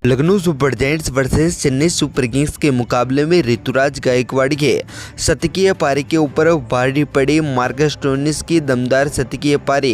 Lucknow super giants versus Chennai super Kings के मुकाबले में ऋतुराज गायकवाड़ के शतकीय पारी के ऊपर भारी पड़ी मार्कस स्टोइनिस की दमदार शतकीय पारी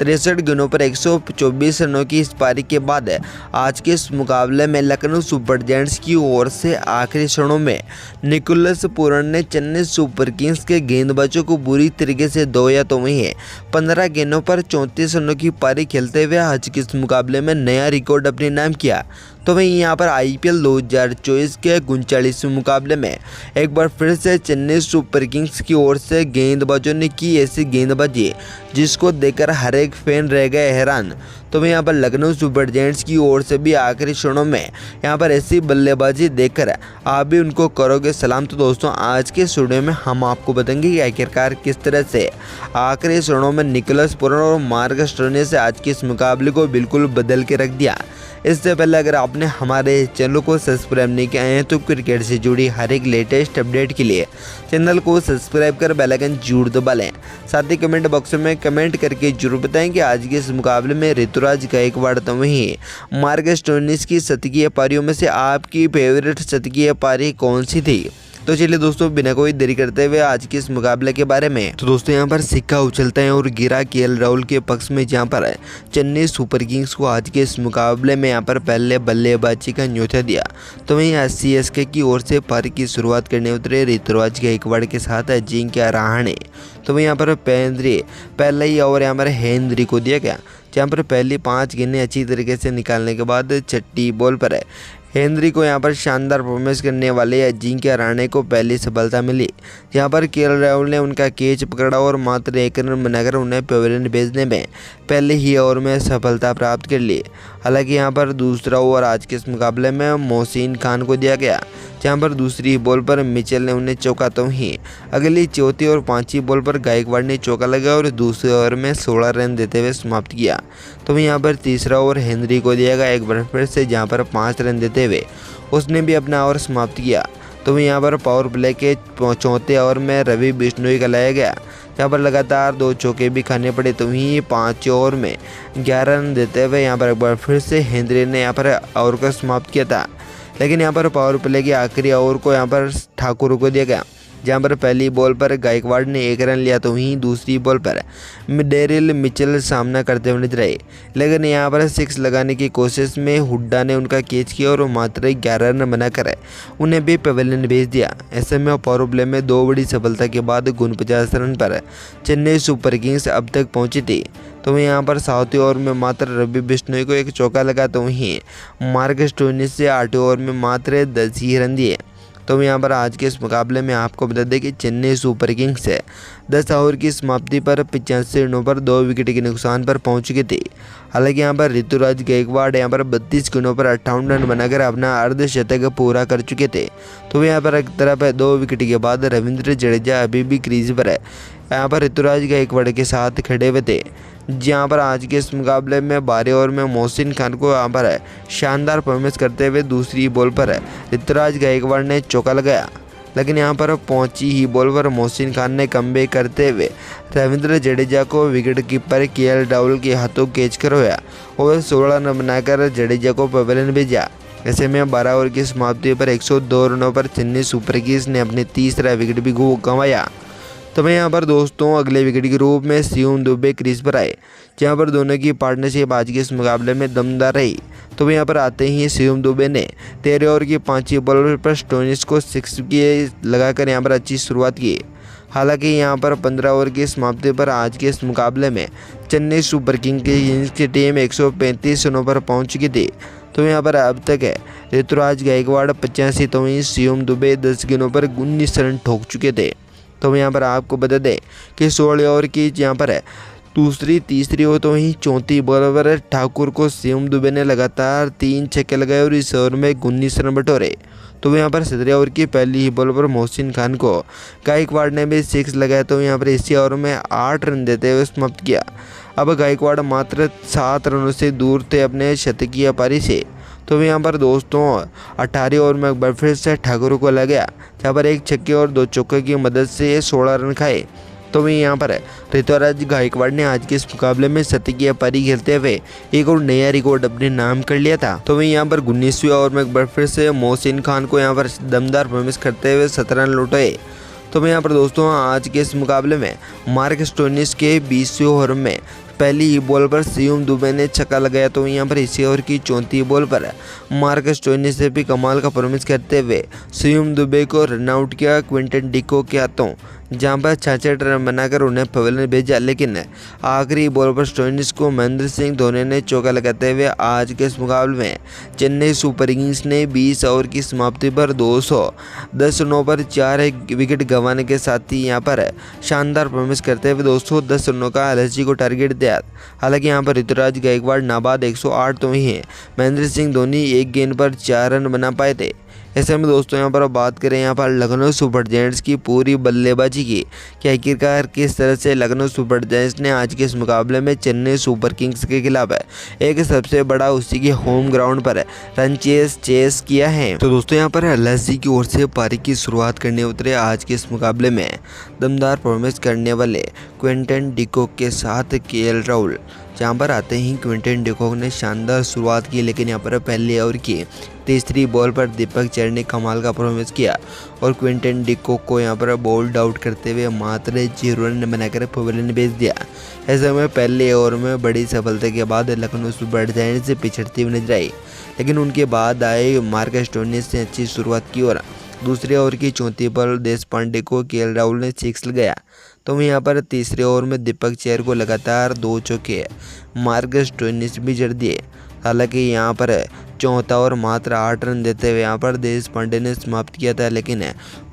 63 गेंदों पर 124 रनों की इस पारी के बाद आज के इस मुकाबले में लखनऊ सुपर जायंट्स की ओर से आखिरी क्षणों में निकोलस पूरन ने चेन्नई सुपर किंग्स के गेंदबाजों को बुरी तरीके से धोया। तो वहीं 15 गेंदों पर 34 रनों की पारी खेलते हुए आज के इस मुकाबले में नया रिकॉर्ड अपने नाम किया। तो वहीं यहाँ पर आईपीएल 2024 के 39वें मुकाबले में एक बार फिर से चेन्नई सुपर किंग्स की ओर से गेंदबाजों ने की ऐसी गेंदबाजी जिसको देखकर हर एक फैन रह गए हैरान। तो वहीं यहाँ पर लखनऊ सुपर जायंट्स की ओर से भी आखिरी क्षणों में यहाँ पर ऐसी बल्लेबाजी देखकर आप भी उनको करोगे सलाम। तो दोस्तों आज के वीडियो में हम आपको बताएंगे कि आखिरकार किस तरह से आखिरी क्षणों में निकोलस पूरन और मार्कस स्टोइनिस से आज के इस मुकाबले को बिल्कुल बदल के रख दिया। इससे पहले अगर आपने हमारे चैनल को सब्सक्राइब नहीं किया है तो क्रिकेट से जुड़ी हर एक लेटेस्ट अपडेट के लिए चैनल को सब्सक्राइब कर बेल आइकन जरूर दबा लें। साथ ही कमेंट बॉक्स में कमेंट करके जरूर बताएं कि आज के इस मुकाबले में ऋतुराज गायकवाड़ तो वहीं मार्कस स्टोइनिस की शतकीय पारियों में से आपकी फेवरेट शतकीय पारी कौन सी थी। तो चलिए दोस्तों बिना कोई देरी करते हुए आज के इस मुकाबले के बारे में तो दोस्तों यहाँ पर सिक्का उछलता है और गिरा केएल राहुल के पक्ष में, जहाँ पर चेन्नई सुपर किंग्स को आज के इस मुकाबले में यहाँ पर पहले बल्लेबाजी का न्योता दिया। तो वहीं सीएसके की ओर से पारी की शुरुआत करने उतरे ऋतुराज गायकवाड़ के साथ अजिंक्य रहाणे। तो वहीं यहाँ पर पहले ही ओवर यहाँ पर हेनरी को दिया गया, जहाँ पर पहली 5 गेंदें अच्छी तरीके से निकालने के बाद छठी बॉल पर हेनरी को यहाँ पर शानदार परफॉर्मेंस करने वाले अजिंक्य रहाणे को पहली सफलता मिली, जहाँ पर केएल राहुल ने उनका कैच पकड़ा और मात्र 1 रन बनाकर उन्हें पवेलियन भेजने में पहले ही ओवर में सफलता प्राप्त कर ली। हालांकि यहाँ पर दूसरा ओवर आज के इस मुकाबले में मोहसिन खान को दिया गया, जहाँ पर दूसरी बॉल पर मिचेल ने उन्हें चौका। तो वहीं अगली चौथी और 5वीं बॉल पर गायकवाड़ ने चौका लगाया और दूसरे ओवर में 16 रन देते हुए समाप्त किया। तो वहीं यहाँ पर तीसरा ओवर हेनरी को दिया गया एक बार फिर से, जहाँ पर 5 रन देते हुए उसने भी अपना ओवर समाप्त किया। तो वहीं यहाँ पर पावर प्ले के चौथे ओवर में रवि बिश्नोई का लाया गया, यहाँ पर लगातार 2 चौके भी खाने पड़े। तो वहीं 5वें ओवर में 11 रन देते हुए यहाँ पर एक बार फिर से हेनरी ने यहाँ पर ओवर को समाप्त किया था। लेकिन यहाँ पर पावर प्ले के आखिरी ओवर को यहाँ पर ठाकुर को दिया गया, जहाँ पर पहली बॉल पर गायकवाड़ ने 1 रन लिया। तो वहीं दूसरी बॉल पर डेरिल मिचेल सामना करते हुए नजर आए, लेकिन यहाँ पर 6 लगाने की कोशिश में हुड्डा ने उनका कैच किया और मात्र 11 रन बनाकर उन्हें भी पवेलियन भेज दिया। ऐसे में पावर प्ले में 2 बड़ी सफलता के बाद 49 रन पर चेन्नई सुपर किंग्स अब तक पहुंची थी। तो वहीं यहाँ पर 7वें ओवर में मात्र रवि बिश्नोई को एक चौका लगा। तो वहीं मार्कस स्टोइनिस से 8वें ओवर में मात्र 10 ही रन दिए। तो यहाँ पर आज के इस मुकाबले में आपको बता दें कि चेन्नई सुपर किंग्स 10 ओवर की समाप्ति पर 85 रनों पर 2 विकेट के नुकसान पर पहुंच चुकी थी। हालांकि यहाँ पर ऋतुराज गायकवाड़ यहाँ पर 32 गेंदों पर 58 रन बनाकर अपना अर्धशतक पूरा कर चुके थे। तो यहाँ पर एक तरफ 2 विकेट के बाद रविंद्र जडेजा अभी भी क्रीज पर यहाँ पर ऋतुराज गायकवाड़ के साथ खड़े हुए थे। जहाँ पर आज के इस मुकाबले में 12वें ओवर में मोहसिन खान को यहाँ पर शानदार परफॉर्मेंस करते हुए दूसरी बॉल पर ऋतुराज गायकवाड़ ने चौका लगाया। लेकिन यहाँ पर पहुंची ही बॉल पर मोहसिन खान ने कमबैक करते हुए रविंद्र जडेजा को विकेट कीपर केएल राहुल के हाथों कैच करवाया और 16 रन बनाकर जडेजा को पवेलियन भेजा। ऐसे में 12 ओवर की समाप्ति पर 102 रनों पर चेन्नई सुपर किंग्स ने अपने तीसरा विकेट भी गंवाया। तो मैं यहाँ पर दोस्तों अगले विकेट के रूप में शिवम दुबे क्रीज पर आए, जहाँ पर दोनों की पार्टनरशिप आज के इस मुकाबले में दमदार रही। तो वह यहाँ पर आते ही शिवम दुबे ने 13 ओवर की 5वीं बॉल पर स्टोइनिस को 6 लगाकर यहाँ पर अच्छी शुरुआत की। हालांकि यहाँ पर 15 ओवर की समाप्ति पर आज के इस मुकाबले में चेन्नई सुपर किंग्स की टीम 135 रनों पर पहुँच चुकी थी। तो यहाँ पर अब तक ऋतुराज गायकवाड़ 85, तो वहीं शिवम दुबे 10 गेंदों पर 19 रन ठोक चुके थे। तो यहाँ पर आपको बता दें कि 16 ओवर की यहाँ पर दूसरी तीसरी हो तो वहीं चौथी बॉल पर ठाकुर को शिवम दुबे ने लगातार 3 छक्के लगाए और इस ओवर में 19 रन बटोरे। तो यहाँ पर 17 ओवर की पहली ही बॉल पर मोहसिन खान को गायकवाड़ ने भी 6 लगाया। तो यहाँ पर इसी ओवर में 8 रन देते हुए समाप्त किया। अब गायकवाड़ मात्र 7 रनों से दूर थे अपने शतकीय पारी से। तो यहाँ पर दोस्तों 18 ओवर में एक बार फिर से ठाकुर को लगा, जहाँ पर 1 छक्के और 2 चौके की मदद से 16 रन खाए। तो वहीं यहाँ पर ऋतुराज गायकवाड़ ने आज के इस मुकाबले में शतकीय पारी खेलते हुए एक और नया रिकॉर्ड अपने नाम कर लिया था। तो वहीं यहाँ पर 19वें ओवर में एक बार फिर से मोहसिन खान को यहाँ पर दमदार परफॉर्मेंस करते हुए 17 रन लौटाए। तो वहीं यहाँ पर दोस्तों आज के इस मुकाबले में मार्क स्टोइनिस के 20वें ओवर में पहली ही बॉल पर शिवम दुबे ने छक्का लगाया। तो यहाँ पर इसी ओवर की 34 बॉल पर मार्क स्टोइनिस से भी कमाल का परफॉर्मेंस करते हुए शिवम दुबे को रन आउट किया क्विंटन डिको के हाथों, जहां पर 66 रन बनाकर उन्हें पवेलियन भेजा। लेकिन आखिरी बॉल पर स्टोइनिस को महेंद्र सिंह धोनी ने चौका लगाते हुए आज के इस मुकाबले में चेन्नई सुपर किंग्स ने 20 ओवर की समाप्ति पर 210 रनों पर 4 विकेट गंवाने के साथ ही यहां पर शानदार परफॉर्मेंस करते हुए 210 रनों का एलएसजी को टारगेट दिया। हालांकि यहां पर ऋतुराज गायकवाड़ नाबाद 108 तो ही है, महेंद्र सिंह धोनी एक गेंद पर 4 रन बना पाए थे। ऐसे में दोस्तों यहाँ पर बात करें यहाँ पर लखनऊ सुपर जायंट्स की पूरी बल्लेबाजी की कि आखिरकार किस तरह से लखनऊ सुपर जायंट्स ने आज के इस मुकाबले में चेन्नई सुपर किंग्स के खिलाफ एक सबसे बड़ा उसी के होम ग्राउंड पर रन चेस किया है। तो दोस्तों यहाँ पर एलएसजी की ओर से पारी की शुरुआत करने उतरे आज के इस मुकाबले में दमदार परफॉर्मेंस करने वाले क्विंटन डिकॉक के साथ केएल राहुल। जहाँ पर आते ही क्विंटन डिकॉक ने शानदार शुरुआत की, लेकिन यहाँ पर पहले ओवर की तीसरी बॉल पर दीपक चहर ने कमाल का परफॉर्मेंस किया और क्विंटन डिकॉक को यहाँ पर बोल्ड आउट करते हुए मात्र 0 रन बनाकर पवेलियन भेज दिया। ऐसे में पहले ओवर में बड़ी सफलता के बाद लखनऊ सुपर जायंट्स से पिछड़ती हुई नजर आई, लेकिन उनके बाद आए मार्क स्टोइनिस ने अच्छी शुरुआत की और दूसरे ओवर की 34 पर देशपांडे को केएल राहुल ने 6 लगाया। तो वहीं यहाँ पर तीसरे ओवर में दीपक चहर को लगातार 2 चौके मार्क स्टोइनिस भी जड़ दिए। हालांकि यहाँ पर चौथा ओवर मात्र 8 रन देते हुए यहाँ पर देशपांडे ने समाप्त किया था, लेकिन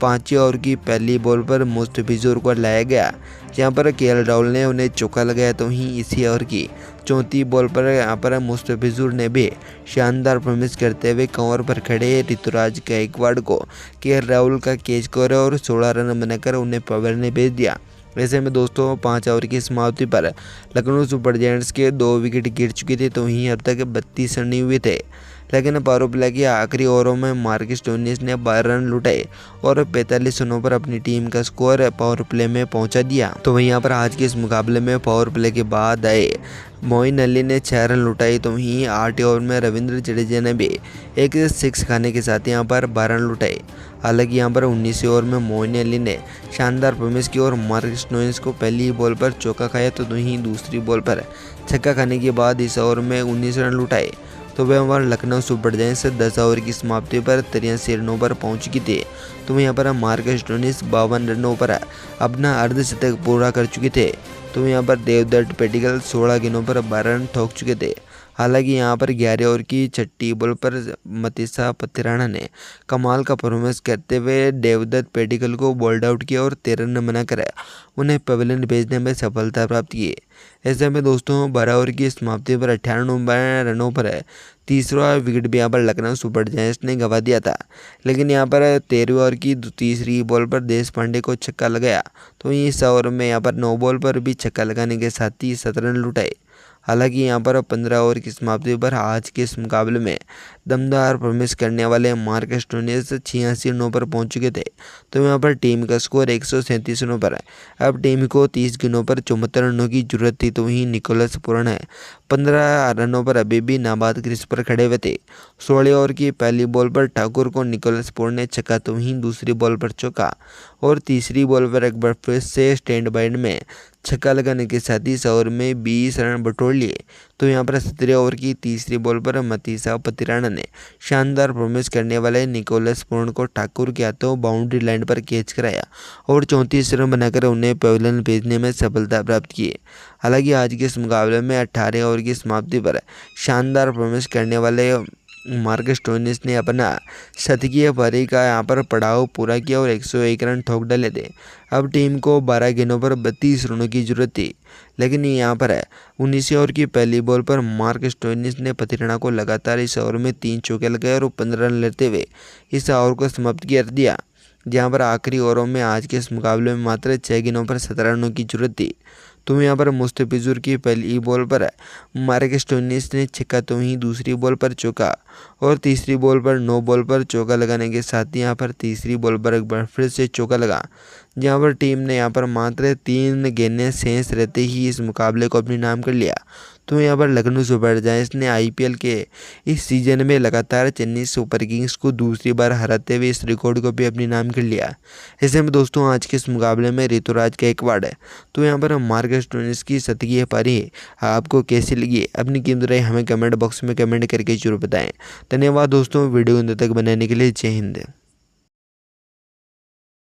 5वें ओवर की पहली बॉल पर मुस्तफिजुर को लाया गया, जहाँ पर केएल राहुल ने उन्हें चौका लगाया। तो वहीं इसी ओवर की 34 बॉल पर यहाँ पर मुस्तफिजुर ने भी शानदार परफॉर्मेंस करते हुए कवर पर खड़े ऋतुराज गायकवाड़ को केएल राहुल का कैच किया और 16 रन बनाकर उन्हें पवेलियन ने भेज दिया। वैसे में दोस्तों 5 ओवर की समाप्ति पर लखनऊ सुपर जायंट्स के 2 विकेट गिर चुके थे। तो वहीं अब तक 32 रन हुए थे, लेकिन पावर प्ले के आखिरी ओवरों में मार्क स्टोइनिस ने 12 रन लुटाए और 45 रनों पर अपनी टीम का स्कोर पावर प्ले में पहुंचा दिया। तो वहीं यहाँ पर आज के इस मुकाबले में पावर प्ले के बाद आए मोइन अली ने 6 रन लुटाई। तो वहीं 8 ओवर में रविंद्र जडेजा ने भी एक 6 खाने के साथ यहाँ पर 12 रन लुटाए। हालांकि यहाँ पर 19वें ओवर में मोइन अली ने शानदार परफॉर्मेंस की और मार्क स्टोइनिस को पहली बॉल पर चौका खाया। तो वहीं दूसरी बॉल पर छक्का खाने के बाद इस ओवर में 19 रन लुटाए। तो वह हमारे लखनऊ सुपर जायंट्स 10 ओवर की समाप्ति पर 83 रनों पर पहुंच चुकी थी। तो यहाँ पर मार्क स्टोइनिस 52 रनों पर अपना अर्धशतक पूरा कर चुके थे। तो यहाँ पर देवदत्त पेडिकल 16 गेंदों पर 12 रन ठोक चुके थे। हालांकि यहाँ पर 11 ओवर की 6ठी बॉल पर मतीसा पतिराना ने कमाल का परफॉर्मेंस करते हुए देवदत्त पेडिकल को बोल्ड आउट किया और 13 रन बनाकर उन्हें पवेलियन भेजने में सफलता प्राप्त की। ऐसे में दोस्तों 12 ओवर की समाप्ति पर 98 रनों पर तीसरा विकेट भी यहाँ पर लखनऊ सुपर जायंट्स ने गंवा दिया था, लेकिन यहाँ पर 13वें ओवर की तीसरी बॉल पर देशपांडे को छक्का लगाया। तो इस ओवर में यहाँ पर 9 बॉल पर भी छक्का लगाने के साथ ही 17 रन लुटाए। हालांकि यहाँ पर 15 ओवर की समाप्ति पर आज के इस मुकाबले में दमदार परफॉर्मेंस करने वाले मार्क स्टोइनिस 86 रनों पर पहुंच चुके थे। तो यहाँ पर टीम का स्कोर 137 रनों पर है। अब टीम को 30 गेंदों पर 74 रनों की जरूरत थी। तो वहीं निकोलस पूरन है 15 रनों पर अभी भी नाबाद क्रीज पर खड़े हुए थे। 16 ओवर की पहली बॉल पर ठाकुर को निकोलस पूरन ने छक्का, तो वहीं दूसरी बॉल पर चौका और तीसरी बॉल पर एक बार फिर से स्टैंड बाइंड में छक्का लगाने के साथ ही इस ओवर में 20 रन बटोर लिए। तो यहाँ पर 17 ओवर की तीसरी बॉल पर मतीसा पतिराना ने शानदार परफॉर्मेंस करने वाले निकोलस पूरन को ठाकुर के हाथों बाउंड्री लाइन पर कैच कराया और 34 रन बनाकर उन्हें पवेलियन भेजने में सफलता प्राप्त की। हालांकि आज के इस मुकाबले में 18 ओवर की समाप्ति पर शानदार परफॉर्मेंस करने वाले मार्क स्टोइनिस ने अपना शतकीय पारी का यहाँ पर पड़ाव पूरा किया और 101 रन ठोक डाले थे। अब टीम को 12 गेंदों पर 32 रनों की जरूरत थी, लेकिन यहाँ पर 19वें ओवर की पहली बॉल पर मार्क स्टोइनिस ने पतिराना को लगातार इस ओवर में 3 चौके लगाए और 15 रन लेते हुए इस ओवर को समाप्त कर दिया, जहाँ पर आखिरी ओवरों में आज के इस मुकाबले में मात्र 6 गेंदों पर 17 रनों की जरूरत थी। तो यहाँ पर मुस्तफिजुर की पहली बॉल पर मार्क स्टोइनिस ने छक्का, तो वहीं दूसरी बॉल पर चौका और तीसरी बॉल पर 9 बॉल पर चौका लगाने के साथ ही यहाँ पर तीसरी बॉल पर एक बार फिर से चौका लगा, जहां पर टीम ने यहां पर मात्र 3 गेंदें शेष रहते ही इस मुकाबले को अपने नाम कर लिया। तो यहाँ पर लखनऊ सुपर जायंट्स ने आईपीएल के इस सीजन में लगातार चेन्नई सुपर किंग्स को दूसरी बार हराते हुए इस रिकॉर्ड को भी अपने नाम कर लिया। ऐसे में दोस्तों आज के इस मुकाबले में ऋतुराज गायकवाड़ है तो यहाँ पर मार्कस स्टोइनिस की शतकीय पारी आपको कैसी लगी, अपनी कीमत राय हमें कमेंट बॉक्स में कमेंट करके जरूर बताएं। धन्यवाद दोस्तों, वीडियो अंत तक बनाने के लिए। जय हिंद।